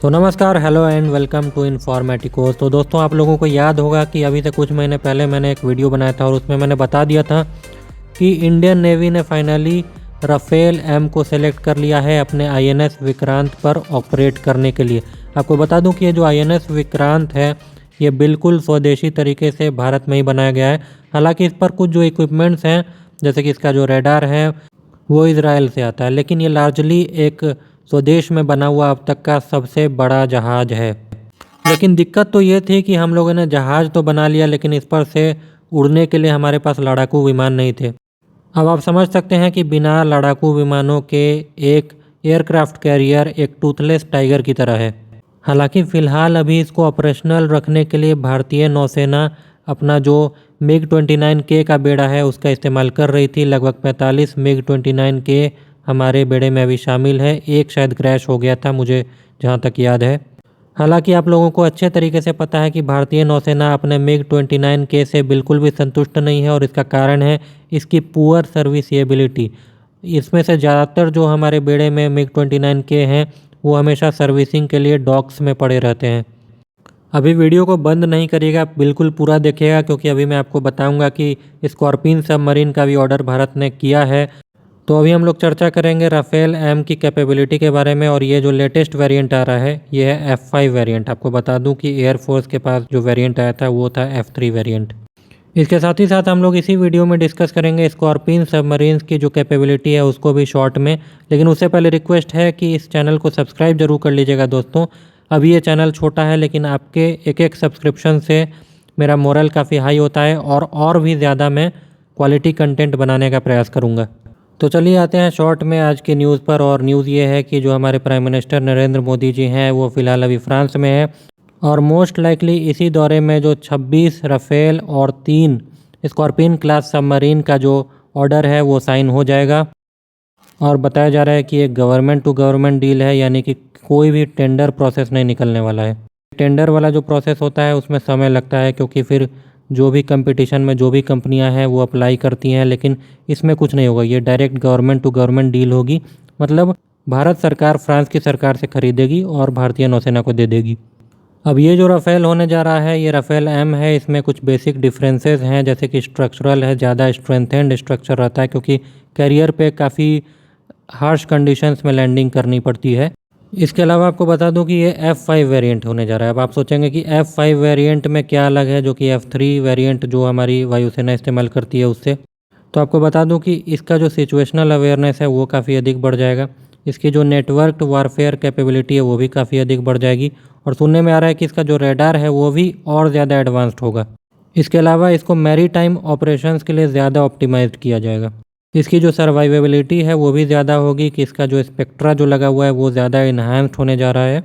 तो नमस्कार, hello and welcome to इन्फॉर्मेटिकोस। तो दोस्तों, आप लोगों को याद होगा कि अभी से कुछ महीने पहले मैंने एक वीडियो बनाया था और उसमें मैंने बता दिया था कि इंडियन नेवी ने फाइनली राफेल एम को सेलेक्ट कर लिया है अपने आईएनएस विक्रांत पर ऑपरेट करने के लिए। आपको बता दूं कि ये जो आईएनएस विक्रांत है ये बिल्कुल स्वदेशी तरीके से भारत में ही बनाया गया है। हालांकि इस पर कुछ जो इक्विपमेंट्स हैं, जैसे कि इसका जो रडार है वो इजराइल से आता है, लेकिन ये लार्जली एक स्वदेश में बना हुआ अब तक का सबसे बड़ा जहाज़ है। लेकिन दिक्कत तो ये थी कि हम लोगों ने जहाज़ तो बना लिया, लेकिन इस पर से उड़ने के लिए हमारे पास लड़ाकू विमान नहीं थे। अब आप समझ सकते हैं कि बिना लड़ाकू विमानों के एक एयरक्राफ्ट कैरियर एक टूथलेस टाइगर की तरह है। हालांकि फ़िलहाल अभी इसको ऑपरेशनल रखने के लिए भारतीय नौसेना अपना जो MiG-29K का बेड़ा है उसका इस्तेमाल कर रही थी। लगभग 45 MiG-29K हमारे बेड़े में अभी शामिल है। एक शायद क्रैश हो गया था, मुझे जहाँ तक याद है। हालांकि आप लोगों को अच्छे तरीके से पता है कि भारतीय नौसेना अपने MiG-29K से बिल्कुल भी संतुष्ट नहीं है, और इसका कारण है इसकी पुअर सर्विसिएबिलिटी। इसमें से ज़्यादातर जो हमारे बेड़े में MiG-29K हैं वो हमेशा सर्विसिंग के लिए डॉक्स में पड़े रहते हैं। अभी वीडियो को बंद नहीं करिएगा, बिल्कुल पूरा देखिएगा, क्योंकि अभी मैं आपको बताऊंगा कि स्कॉर्पिन सबमरीन का भी ऑर्डर भारत ने किया है। तो अभी हम लोग चर्चा करेंगे राफेल एम की कैपेबिलिटी के बारे में। और ये जो लेटेस्ट वेरिएंट आ रहा है ये है F5 वेरिएंट। आपको बता दूं कि एयरफोर्स के पास जो वेरिएंट आया था वो था F3 वेरिएंट। इसके साथ ही साथ हम लोग इसी वीडियो में डिस्कस करेंगे स्कॉर्पिन सबमरीन्स की जो कैपेबिलिटी है उसको भी शॉर्ट में। लेकिन उससे पहले रिक्वेस्ट है कि इस चैनल को सब्सक्राइब जरूर कर लीजिएगा दोस्तों। अभी ये चैनल छोटा है, लेकिन आपके एक एक सब्सक्रिप्शन से मेरा मोरल काफ़ी हाई होता है और भी ज़्यादा मैं क्वालिटी कंटेंट बनाने का प्रयास करूँगा। तो चलिए आते हैं शॉर्ट में आज की न्यूज़ पर। और न्यूज़ ये है कि जो हमारे प्राइम मिनिस्टर नरेंद्र मोदी जी हैं वो फ़िलहाल अभी फ्रांस में है, और मोस्ट लाइकली इसी दौरे में जो 26 राफेल और 3 स्कॉर्पिन क्लास सबमरीन का जो ऑर्डर है वो साइन हो जाएगा। और बताया जा रहा है कि एक गवर्नमेंट टू गवर्नमेंट डील है, यानी कि कोई भी टेंडर प्रोसेस नहीं निकलने वाला है। टेंडर वाला जो प्रोसेस होता है उसमें समय लगता है, क्योंकि फिर जो भी कंपटीशन में जो भी कंपनियां हैं वो अप्लाई करती हैं, लेकिन इसमें कुछ नहीं होगा। ये direct government to government deal होगी। मतलब भारत सरकार फ्रांस की सरकार से खरीदेगी और भारतीय नौसेना को दे देगी। अब ये जो राफेल होने जा रहा है ये राफेल एम है। इसमें कुछ बेसिक डिफरेंसेस हैं, जैसे कि स्ट्रक्चरल है, ज़्यादा स्ट्रेंथेंड स्ट्रक्चर रहता है, क्योंकि कैरियर पे काफ़ी हार्श कंडीशंस में लैंडिंग करनी पड़ती है। इसके अलावा आपको बता दूं कि ये F5 वेरिएंट होने जा रहा है। अब आप सोचेंगे कि F5 वेरिएंट में क्या अलग है जो कि F3 वेरिएंट जो हमारी वायुसेना इस्तेमाल करती है उससे। तो आपको बता दूं कि इसका जो सिचुएशनल अवेयरनेस है वो काफ़ी अधिक बढ़ जाएगा। इसकी जो नेटवर्क वारफेयर कैपेबिलिटी है वो भी काफ़ी अधिक बढ़ जाएगी। और सुनने में आ रहा है कि इसका जो रडार है वो भी और ज़्यादा एडवांस्ड होगा। इसके अलावा इसको मैरीटाइम ऑपरेशंस के लिए ज़्यादा ऑप्टिमाइज्ड किया जाएगा। इसकी जो सर्वाइवेबिलिटी है वो भी ज़्यादा होगी, कि इसका जो स्पेक्ट्रा जो लगा हुआ है वो ज़्यादा इन्हांस्ड होने जा रहा है।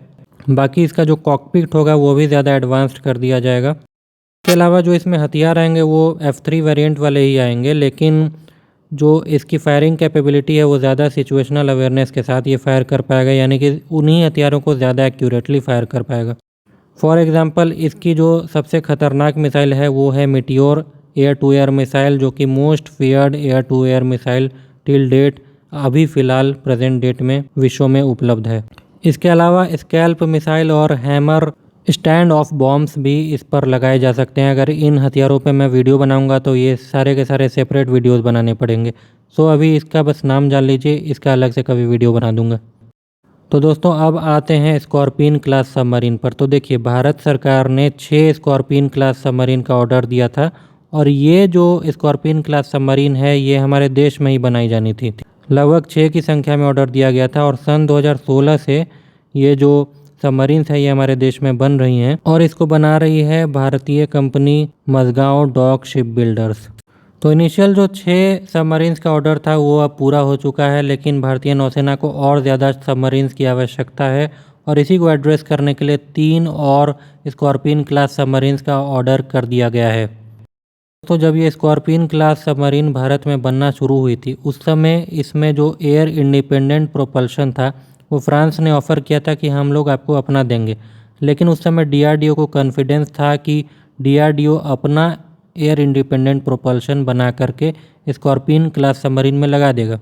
बाकी इसका जो कॉकपिट होगा वो भी ज़्यादा एडवांस्ड कर दिया जाएगा। इसके अलावा जो इसमें हथियार आएंगे वो F3 वेरिएंट वाले ही आएंगे, लेकिन जो इसकी फायरिंग कैपेबिलिटी है वो ज़्यादा सिचुएशनल अवेयरनेस के साथ ये फायर कर पाएगा, यानी कि उन्हीं हथियारों को ज़्यादा एक्यूरेटली फायर कर पाएगा। फॉर एग्ज़ाम्पल, इसकी जो सबसे ख़तरनाक मिसाइल है वो है meteor air to air missile, जो कि most feared air to air missile till date अभी फ़िलहाल प्रेजेंट डेट में विश्व में उपलब्ध है। इसके अलावा स्कैल्प मिसाइल और हैमर स्टैंड ऑफ बॉम्ब्स भी इस पर लगाए जा सकते हैं। अगर इन हथियारों पे मैं वीडियो बनाऊंगा तो ये सारे के सारे सेपरेट वीडियोस बनाने पड़ेंगे। सो अभी इसका बस नाम जान लीजिए, इसका अलग से कभी वीडियो बना दूंगा। तो दोस्तों, अब आते हैं स्कॉर्पिन क्लास सबमरीन पर। तो देखिए, भारत सरकार ने 6 स्कॉर्पिन क्लास सबमरीन का ऑर्डर दिया था, और ये जो स्कॉर्पिन क्लास सबमरीन है ये हमारे देश में ही बनाई जानी थी। लगभग 6 की संख्या में ऑर्डर दिया गया था, और सन 2016 से ये जो सबमरीन्स है ये हमारे देश में बन रही हैं, और इसको बना रही है भारतीय company Mazagon dock shipbuilders. तो इनिशियल जो 6 सबमरीन्स का ऑर्डर था वो अब पूरा हो चुका है, लेकिन भारतीय नौसेना को और ज़्यादा सबमरीन्स की आवश्यकता है, और इसी को एड्रेस करने के लिए 3 और स्कॉर्पिन क्लास सबमरीन्स का ऑर्डर कर दिया गया है। तो जब ये स्कॉर्पिन क्लास सबमरीन भारत में बनना शुरू हुई थी उस समय इसमें जो एयर इंडिपेंडेंट प्रोपल्शन था वो फ्रांस ने ऑफ़र किया था कि हम लोग आपको अपना देंगे। लेकिन उस समय DRDO को कॉन्फिडेंस था कि DRDO अपना एयर इंडिपेंडेंट प्रोपल्शन बना करके स्कॉर्पिन क्लास सबमरीन में लगा देगा।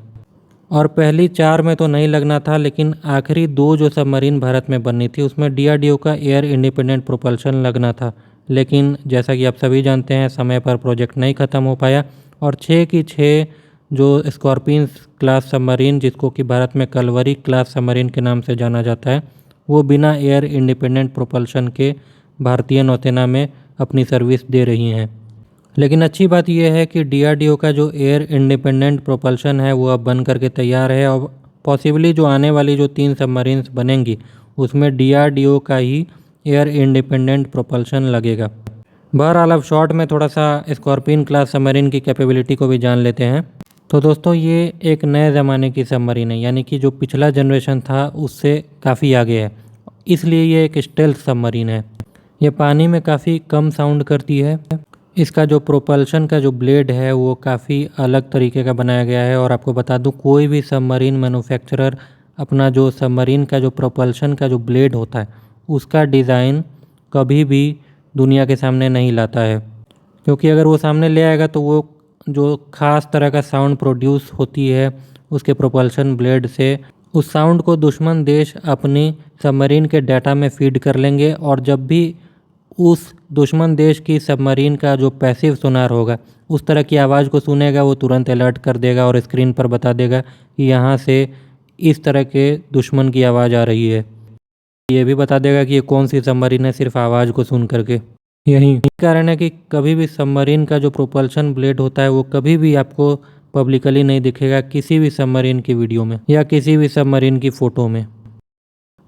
और पहली 4 में तो नहीं लगना था, लेकिन आखिरी 2 जो सबमरीन भारत में बननी थी उसमें डीआरडीओ का एयर इंडिपेंडेंट प्रोपल्शन लगना था। लेकिन जैसा कि आप सभी जानते हैं, समय पर प्रोजेक्ट नहीं ख़त्म हो पाया और 6 की 6 जो स्कॉर्पियंस क्लास सबमरीन, जिसको कि भारत में कलवरी क्लास सबमरीन के नाम से जाना जाता है, वो बिना एयर इंडिपेंडेंट प्रोपल्शन के भारतीय नौसेना में अपनी सर्विस दे रही हैं। लेकिन अच्छी बात यह है कि डीआरडीओ का जो एयर इंडिपेंडेंट प्रोपल्शन है वो अब बन करके तैयार है और पॉसिबली जो आने वाली जो 3 सबमरीन्स बनेंगी उसमें डीआरडीओ का ही एयर इंडिपेंडेंट प्रोपल्शन लगेगा। बहरहाल अब शॉर्ट में थोड़ा सा स्कॉर्पियन क्लास सबमरीन की कैपेबिलिटी को भी जान लेते हैं। तो दोस्तों, ये एक नए ज़माने की सबमरीन है, यानी कि जो पिछला जनरेशन था उससे काफ़ी आगे है, इसलिए ये एक स्टेल्थ सबमरीन है। ये पानी में काफ़ी कम साउंड करती है। इसका जो प्रोपल्शन का जो ब्लेड है वो काफ़ी अलग तरीके का बनाया गया है। और आपको बता दूं, कोई भी सबमरीन मैन्युफैक्चरर अपना जो सबमरीन का जो प्रोपल्शन का जो ब्लेड होता है उसका डिज़ाइन कभी भी दुनिया के सामने नहीं लाता है, क्योंकि अगर वो सामने ले आएगा तो वो जो ख़ास तरह का साउंड प्रोड्यूस होती है उसके प्रोपल्शन ब्लेड से, उस साउंड को दुश्मन देश अपनी सबमरीन के डाटा में फीड कर लेंगे और जब भी उस दुश्मन देश की सबमरीन का जो पैसिव सोनार होगा उस तरह की आवाज़ को सुनेगा, वो तुरंत अलर्ट कर देगा और स्क्रीन पर बता देगा कि यहाँ से इस तरह के दुश्मन की आवाज़ आ रही है। ये भी बता देगा कि ये कौन सी सबमरीन है, सिर्फ आवाज़ को सुन करके। यही कारण है कि कभी भी सबमरीन का जो प्रोपल्शन ब्लेड होता है वो कभी भी आपको पब्लिकली नहीं दिखेगा किसी भी सबमरीन की वीडियो में या किसी भी सबमरीन की फ़ोटो में।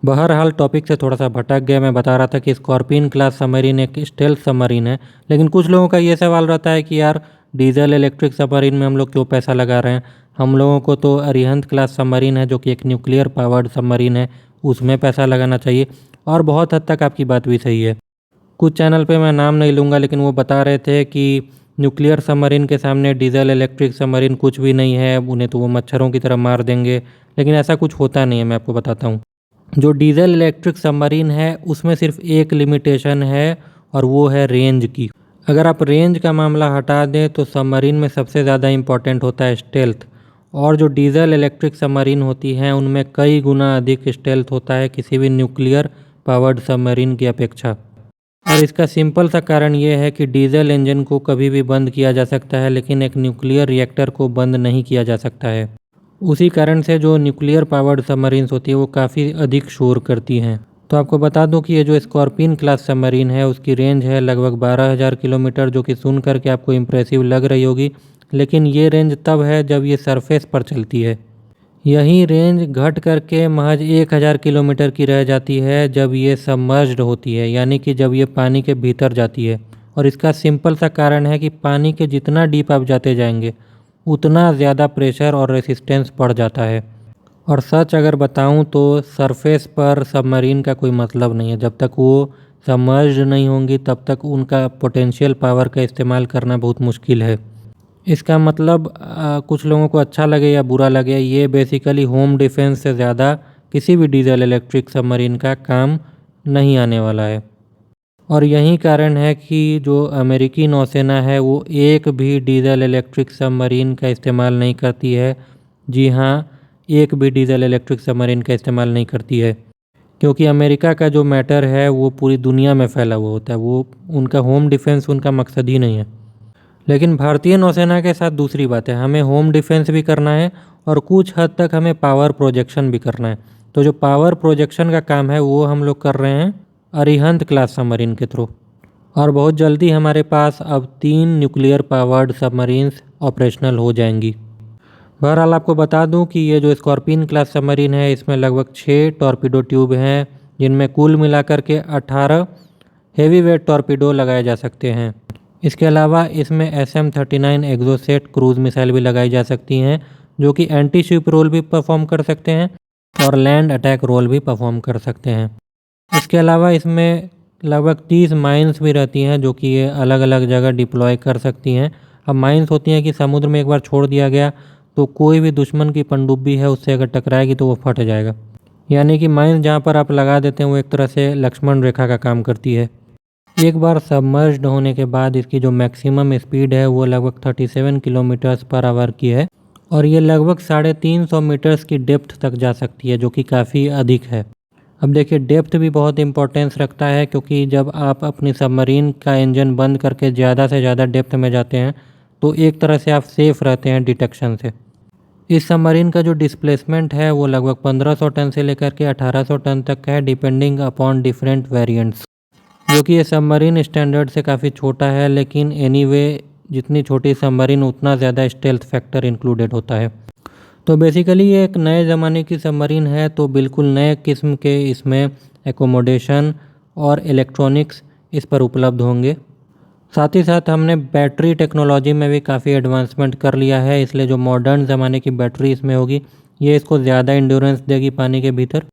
बहरहाल टॉपिक से थोड़ा सा भटक गया। मैं बता रहा था कि स्कॉर्पियन क्लास सबमरीन एक स्टेल्थ सबमरीन है, लेकिन कुछ लोगों का ये सवाल रहता है कि यार डीजल इलेक्ट्रिक सबमरीन में हम लोग क्यों पैसा लगा रहे हैं। हम लोगों को तो अरिहंत क्लास सबमरीन है जो कि एक न्यूक्लियर पावर्ड सबमरीन है, उसमें पैसा लगाना चाहिए। और बहुत हद तक आपकी बात भी सही है। कुछ चैनल पे मैं नाम नहीं लूँगा, लेकिन वो बता रहे थे कि न्यूक्लियर सबमरीन के सामने डीजल इलेक्ट्रिक सबमरीन कुछ भी नहीं है, उन्हें तो वो मच्छरों की तरह मार देंगे। लेकिन ऐसा कुछ होता नहीं है। मैं आपको बताता हूँ, जो डीजल इलेक्ट्रिक सबमरीन है उसमें सिर्फ एक लिमिटेशन है और वो है रेंज की। अगर आप रेंज का मामला हटा दें तो सबमरीन में सबसे ज़्यादा इम्पॉर्टेंट होता है स्टेल्थ, और जो डीजल इलेक्ट्रिक सबमरीन होती हैं उनमें कई गुना अधिक स्टेल्थ होता है किसी भी न्यूक्लियर पावर्ड सबमरीन की अपेक्षा। और इसका सिंपल सा कारण ये है कि डीजल इंजन को कभी भी बंद किया जा सकता है, लेकिन एक न्यूक्लियर रिएक्टर को बंद नहीं किया जा सकता है। उसी कारण से जो न्यूक्लियर पावर्ड सबमरीन्स होती है वो काफ़ी अधिक शोर करती हैं। तो आपको बता दूं कि ये जो स्कॉर्पियन क्लास सबमरीन है उसकी रेंज है लगभग 12,000 किलोमीटर, जो कि सुन करके आपको इम्प्रेसिव लग रही होगी, लेकिन ये रेंज तब है जब ये सरफेस पर चलती है। यही रेंज घट करके महज 1,000 किलोमीटर की रह जाती है जब ये सबमर्ज्ड होती है, यानी कि जब ये पानी के भीतर जाती है। और इसका सिंपल सा कारण है कि पानी के जितना डीप आप जाते जाएंगे उतना ज़्यादा प्रेशर और रेसिस्टेंस बढ़ जाता है। और सच अगर बताऊं तो सरफेस पर सबमरीन का कोई मतलब नहीं है। जब तक वो सबमर्ज्ड नहीं होंगी तब तक उनका पोटेंशियल पावर का इस्तेमाल करना बहुत मुश्किल है। इसका मतलब कुछ लोगों को अच्छा लगे या बुरा लगे, ये बेसिकली होम डिफेंस से ज़्यादा किसी भी डीजल इलेक्ट्रिक सबमरीन का काम नहीं आने वाला है। और यही कारण है कि जो अमेरिकी नौसेना है वो एक भी डीजल इलेक्ट्रिक सबमरीन का इस्तेमाल नहीं करती है। जी हाँ, एक भी डीजल इलेक्ट्रिक सबमरीन का इस्तेमाल नहीं करती है, क्योंकि अमेरिका का जो मैटर है वो पूरी दुनिया में फैला हुआ होता है। वो उनका होम डिफेंस उनका मकसद ही नहीं है। लेकिन भारतीय नौसेना के साथ दूसरी बात है, हमें होम डिफेंस भी करना है और कुछ हद तक हमें पावर प्रोजेक्शन भी करना है। तो जो पावर प्रोजेक्शन का काम है वो हम लोग कर रहे हैं अरिहंत क्लास सबमरीन के थ्रू। और बहुत जल्दी हमारे पास अब 3 न्यूक्लियर पावर्ड सबमरीन्स ऑपरेशनल हो जाएंगी। बहरहाल आपको बता दूं कि ये जो स्कॉर्पियन क्लास सबमरीन है इसमें लगभग 6 टॉर्पीडो ट्यूब हैं, जिनमें कुल मिलाकर के 18 हेवी वेट टॉर्पीडो लगाए जा सकते हैं। इसके अलावा इसमें SM-39 एक्सोसेट क्रूज मिसाइल भी लगाई जा सकती हैं, जो कि एंटी शिप रोल भी परफॉर्म कर सकते हैं और लैंड अटैक रोल भी परफॉर्म कर सकते हैं। इसके अलावा इसमें लगभग 30 माइंस भी रहती हैं, जो कि ये अलग अलग जगह डिप्लॉय कर सकती हैं। अब माइंस होती हैं कि समुद्र में एक बार छोड़ दिया गया तो कोई भी दुश्मन की पनडुब्बी है उससे अगर टकराएगी तो वो फट जाएगा। यानी कि माइंस जहाँ पर आप लगा देते हैं वो एक तरह से लक्ष्मण रेखा का काम करती है। एक बार सबमर्ज्ड होने के बाद इसकी जो मैक्सिमम स्पीड है वो लगभग 37 किलोमीटर्स पर आवर की है, और ये लगभग 350 मीटर्स की डेप्थ तक जा सकती है, जो कि काफ़ी अधिक है। अब देखिए, डेप्थ भी बहुत इंपॉर्टेंस रखता है, क्योंकि जब आप अपनी सबमरीन का इंजन बंद करके ज़्यादा से ज़्यादा डेप्थ में जाते हैं तो एक तरह से आप सेफ़ रहते हैं डिटेक्शन से। इस सबमरीन का जो डिस्प्लेसमेंट है वो लगभग 1500 टन से लेकर के 1800 टन तक का है, डिपेंडिंग अपॉन डिफरेंट वेरिएंट्स। जो कि ये सबमरीन स्टैंडर्ड से काफ़ी छोटा है, लेकिन एनीवे जितनी छोटी सबमरीन उतना ज़्यादा स्टेल्थ फैक्टर इंक्लूडेड होता है। तो बेसिकली ये एक नए ज़माने की सबमरीन है, तो बिल्कुल नए किस्म के इसमें एकोमोडेशन और इलेक्ट्रॉनिक्स इस पर उपलब्ध होंगे। साथ ही साथ हमने बैटरी टेक्नोलॉजी में भी काफ़ी एडवांसमेंट कर लिया है, इसलिए जो मॉडर्न ज़माने की बैटरी इसमें होगी ये इसको ज़्यादा इंड्योरेंस देगी पानी के भीतर।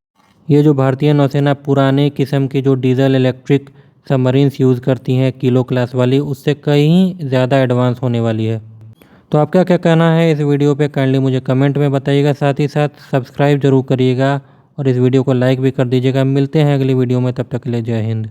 ये जो भारतीय नौसेना पुराने किस्म की जो डीजल इलेक्ट्रिक सबमरीन्स यूज़ करती हैं किलो क्लास वाली, उससे कहीं ज़्यादा एडवांस होने वाली है। तो आपका क्या कहना है इस वीडियो पे, काइंडली मुझे कमेंट में बताइएगा। साथ ही साथ सब्सक्राइब जरूर करिएगा और इस वीडियो को लाइक भी कर दीजिएगा। मिलते हैं अगली वीडियो में, तब तक के लिए जय हिंद।